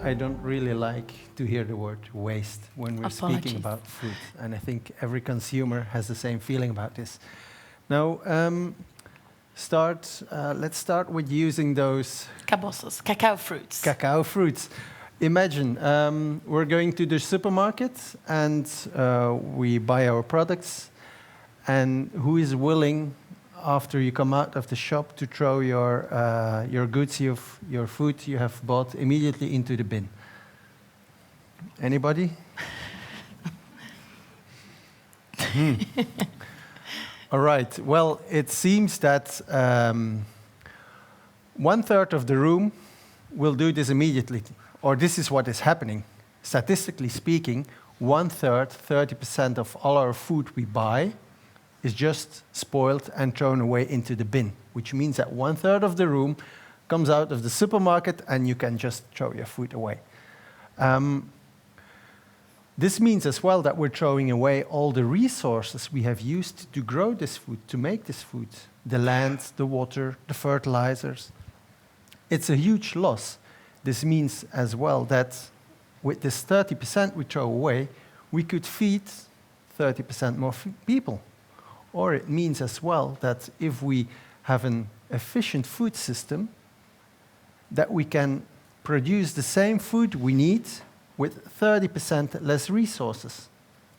I don't really like to hear the word waste when we're speaking about food. And I think every consumer has the same feeling about this. Now, let's start with using those cacao fruits. Cacao fruits. Imagine we're going to the supermarket and we buy our products. And who is willing, after you come out of the shop, to throw your goods, your food you have bought immediately into the bin? Anybody? All right. Well, it seems that 1/3 of the room will do this immediately, or this is what is happening. Statistically speaking, 1/3, 30% of all our food we buy is just spoiled and thrown away into the bin, which means that 1/3 of the room comes out of the supermarket and you can just throw your food away. This means as well that we're throwing away all the resources we have used to grow this food, to make this food. The land, the water, the fertilizers. It's a huge loss. This means as well that with this 30% we throw away, we could feed 30% more people. Or it means as well that if we have an efficient food system, that we can produce the same food we need with 30% less resources,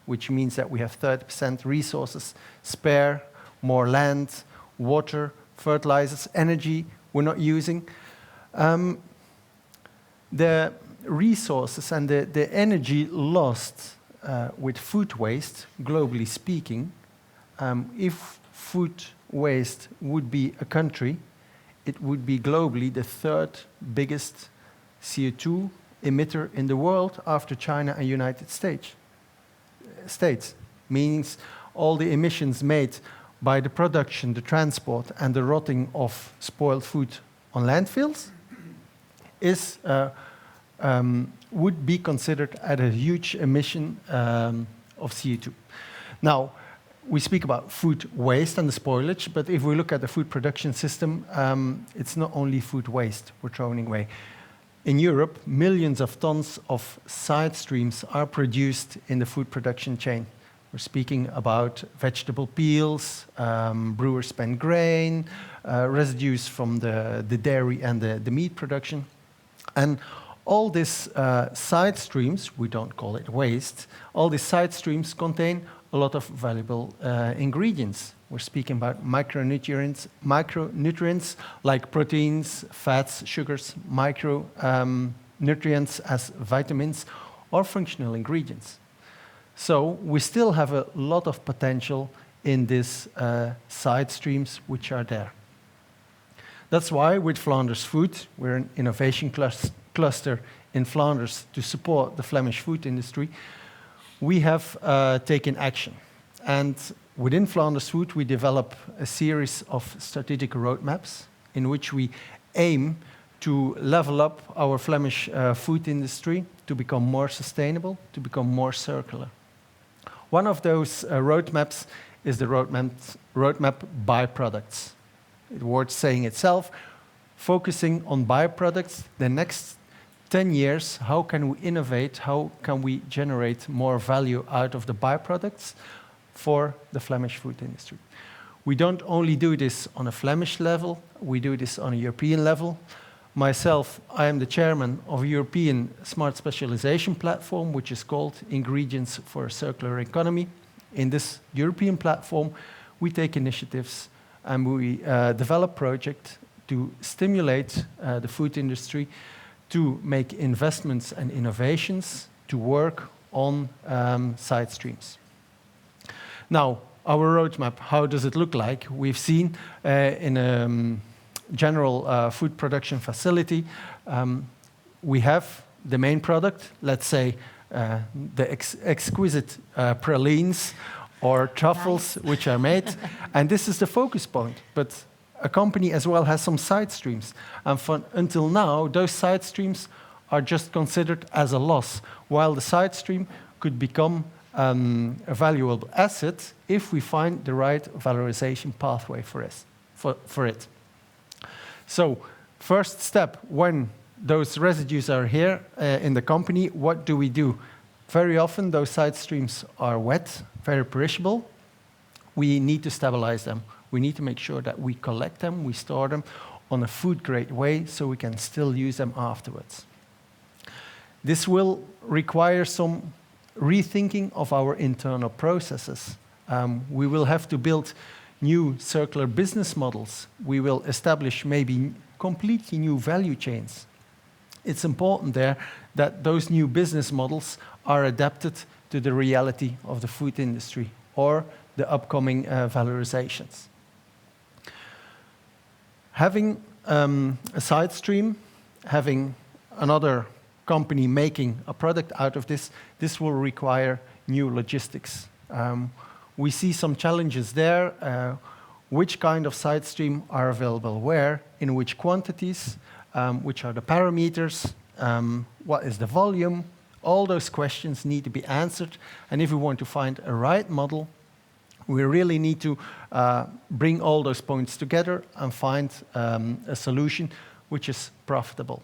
which means that we have 30% resources spare, more land, water, fertilizers, energy we're not using. The resources and the energy lost with food waste, globally speaking, if food waste would be a country, it would be globally the 3rd biggest CO2 emitter in the world after China and United States. Means all the emissions made by the production, the transport, and the rotting of spoiled food on landfills would be considered at a huge emission of CO2. Now, we speak about food waste and the spoilage, but if we look at the food production system, it's not only food waste we're throwing away. In Europe, millions of tons of side streams are produced in the food production chain. We're speaking about vegetable peels, brewer spent grain, residues from the dairy and the meat production. And all these side streams, we don't call it waste, all these side streams contain a lot of valuable ingredients. We're speaking about micronutrients like proteins, fats, sugars, micronutrients as vitamins or functional ingredients. So we still have a lot of potential in these side streams which are there. That's why with Flanders Food, we're an innovation cluster in Flanders to support the Flemish food industry. We have taken action. And within Flanders Food, we develop a series of strategic roadmaps in which we aim to level up our Flemish food industry to become more sustainable, to become more circular. One of those roadmaps is the roadmap byproducts. The word saying itself, focusing on byproducts. The next 10 years, how can we innovate? How can we generate more value out of the byproducts for the Flemish food industry? We don't only do this on a Flemish level, we do this on a European level. Myself, I am the chairman of a European Smart Specialization Platform, which is called Ingredients for a Circular Economy. In this European platform, we take initiatives and we develop projects to stimulate the food industry to make investments and innovations to work on side streams. Now, our roadmap, how does it look like? We've seen in a general food production facility, we have the main product, let's say the exquisite pralines or truffles which are made, and this is the focus point. But a company as well has some side streams, and until now, those side streams are just considered as a loss, while the side stream could become a valuable asset if we find the right valorization pathway for it. So, first step, when those residues are here in the company, what do we do? Very often those side streams are wet, very perishable. We need to stabilize them. We need to make sure that we collect them, we store them on a food-grade way so we can still use them afterwards. This will require some rethinking of our internal processes. We will have to build new circular business models. We will establish maybe completely new value chains. It's important there that those new business models are adapted to the reality of the food industry or the upcoming valorizations. Having a side stream, having another company making a product out of this, this will require new logistics. We see some challenges there. Which kind of side stream are available where, in which quantities, which are the parameters, what is the volume? All those questions need to be answered. And if we want to find a right model, we really need to bring all those points together and find a solution which is profitable.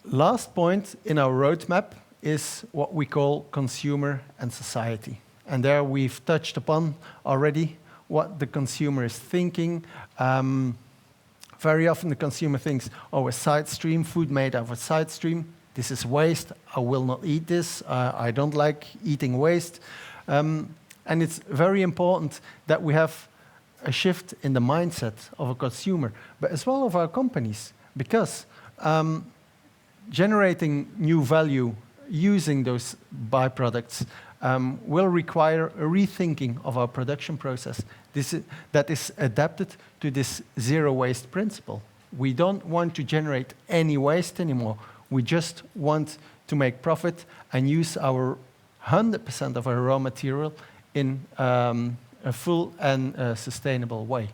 Last point in our roadmap is what we call consumer and society. And there we've touched upon already what the consumer is thinking. Very often the consumer thinks, oh, a side stream, food made out of a side stream, this is waste, I will not eat this, I don't like eating waste. And it's very important that we have a shift in the mindset of a consumer, but as well of our companies, because generating new value using those byproducts will require a rethinking of our production process. That is adapted to this zero waste principle. We don't want to generate any waste anymore. We just want to make profit and use our 100% of our raw material in a full and sustainable way.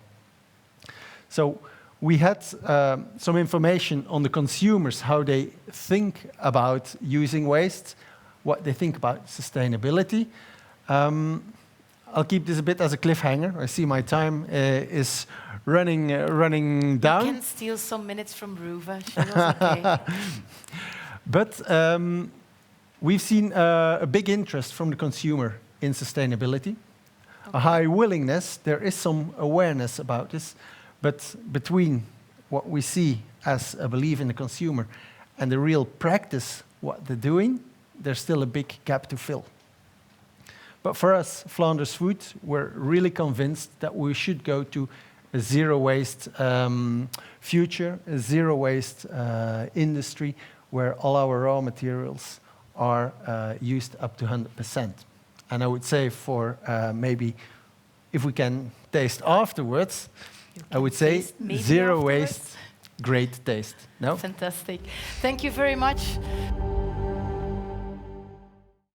So we had some information on the consumers, how they think about using waste, what they think about sustainability. I'll keep this a bit as a cliffhanger. I see my time is running down. You can steal some minutes from Ruva. She was okay. But we've seen a big interest from the consumer in sustainability, a high willingness. There is some awareness about this, but between what we see as a belief in the consumer and the real practice, what they're doing, there's still a big gap to fill. But for us, Flanders Food, we're really convinced that we should go to a zero waste future, a zero waste industry where all our raw materials are used up to 100%. And I would say for maybe if we can taste afterwards, I would say zero waste, great taste. No? Fantastic. Thank you very much.